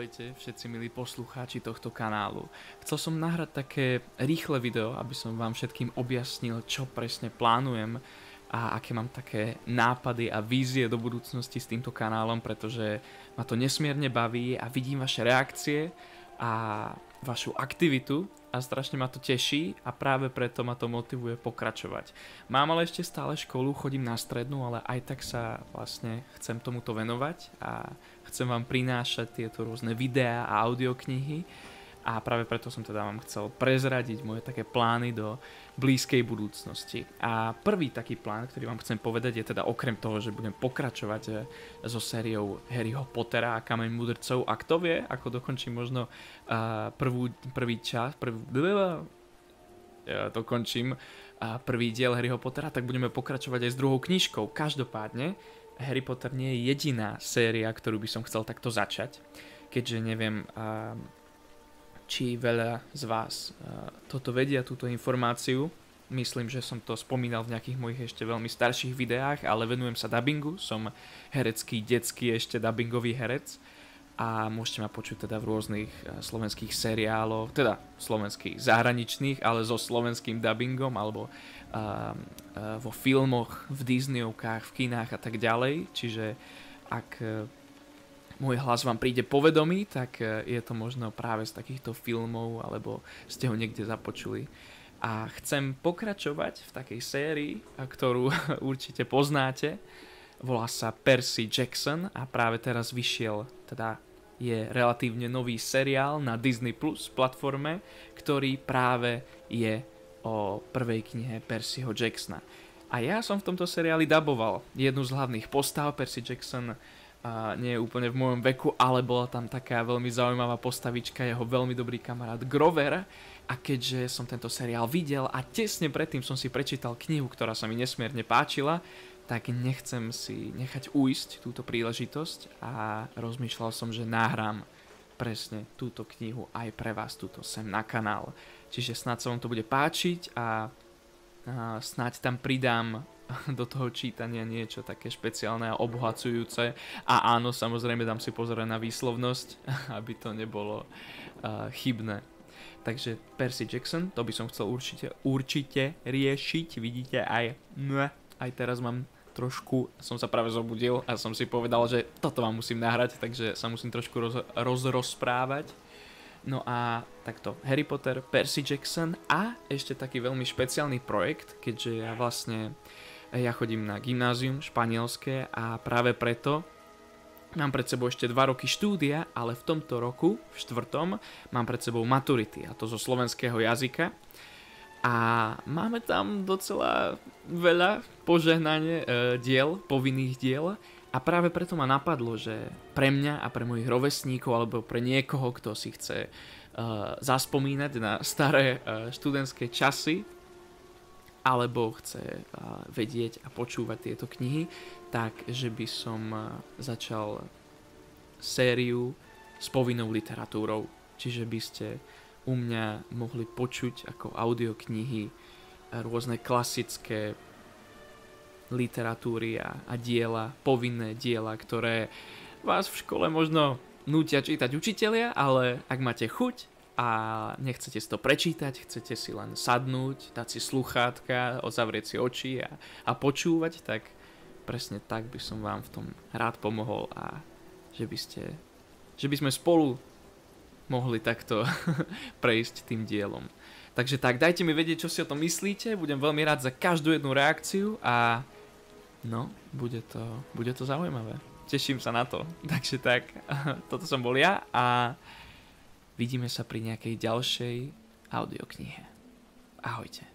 Ahojte všetci milí poslucháči tohto kanálu. Chcel som nahrať také rýchle video, aby som vám všetkým objasnil, čo presne plánujem a aké mám také nápady a vízie do budúcnosti s týmto kanálom, pretože ma to nesmierne baví a vidím vaše reakcie a vašu aktivitu a strašne ma to teší a práve preto ma to motivuje pokračovať. Mám ale ešte stále školu, chodím na strednú, ale aj tak sa vlastne chcem tomuto venovať a chcem vám prinášať tieto rôzne videá a audioknihy a práve preto som teda vám chcel prezradiť moje také plány do blízkej budúcnosti. A prvý taký plán, ktorý vám chcem povedať, je teda okrem toho, že budem pokračovať so sériou Harryho Pottera a Kameň mudrcov. A kto vie, ako dokončím možno prvý diel Harryho Pottera, tak budeme pokračovať aj s druhou knižkou. Každopádne Harry Potter nie je jediná séria, ktorú by som chcel takto začať, keďže neviem, či veľa z vás toto vedia, túto informáciu. Myslím, že som to spomínal v nejakých mojich ešte veľmi starších videách, ale venujem sa dabingu, som herecký, detský ešte dabingový herec a môžete ma počuť teda v rôznych slovenských seriáloch, teda slovenských zahraničných, ale so slovenským dabingom, alebo vo filmoch, v Disneyovkách, v kinách a tak ďalej. Čiže ak môj hlas vám príde povedomý, tak je to možno práve z takýchto filmov, alebo ste ho niekde započuli. A chcem pokračovať v takej sérii, ktorú určite poznáte. Volá sa Percy Jackson a práve teraz vyšiel, teda je relatívne nový seriál na Disney Plus platforme, ktorý práve je o prvej knihe Percyho Jacksona. A ja som v tomto seriáli daboval jednu z hlavných postav. Percy Jackson nie je úplne v mojom veku, ale bola tam taká veľmi zaujímavá postavička, jeho veľmi dobrý kamarát Grover. A keďže som tento seriál videl a tesne predtým som si prečítal knihu, ktorá sa mi nesmierne páčila, tak nechcem si nechať ujsť túto príležitosť a rozmýšľal som, že nahrám presne túto knihu aj pre vás túto sem na kanál. Čiže snáď sa vám to bude páčiť a snáď tam pridám do toho čítania niečo také špeciálne a obohacujúce. A áno, samozrejme dám si pozor na výslovnosť, aby to nebolo chybné. Takže Percy Jackson, to by som chcel určite riešiť. Vidíte, aj teraz mám trošku, som sa práve zobudil a som si povedal, že toto vám musím nahrať, takže sa musím trošku rozprávať. No a takto, Harry Potter, Percy Jackson a ešte taký veľmi špeciálny projekt, keďže ja chodím na gymnázium španielské a práve preto mám pred sebou ešte 2 roky štúdia, ale v tomto roku, v 4., mám pred sebou maturity, a to zo slovenského jazyka. A máme tam docela veľa požehnanie povinných diel. A práve preto ma napadlo, že pre mňa a pre mojich rovesníkov alebo pre niekoho, kto si chce zaspomínať na staré študentské časy alebo chce vedieť a počúvať tieto knihy, tak že by som začal sériu s povinnou literatúrou. Čiže by ste u mňa mohli počuť ako audioknihy rôzne klasické literatúry a diela, povinné diela, ktoré vás v škole možno nútia čítať učitelia, ale ak máte chuť a nechcete si to prečítať, chcete si len sadnúť, dať si sluchátka, zavrieť si oči a počúvať, tak presne tak by som vám v tom rád pomohol a že by sme spolu mohli takto prejsť tým dielom. Takže tak, dajte mi vedieť, čo si o tom myslíte, budem veľmi rád za každú jednu reakciu a no, bude to zaujímavé. Teším sa na to. Takže tak, toto som bol ja a vidíme sa pri nejakej ďalšej audioknihe. Ahojte.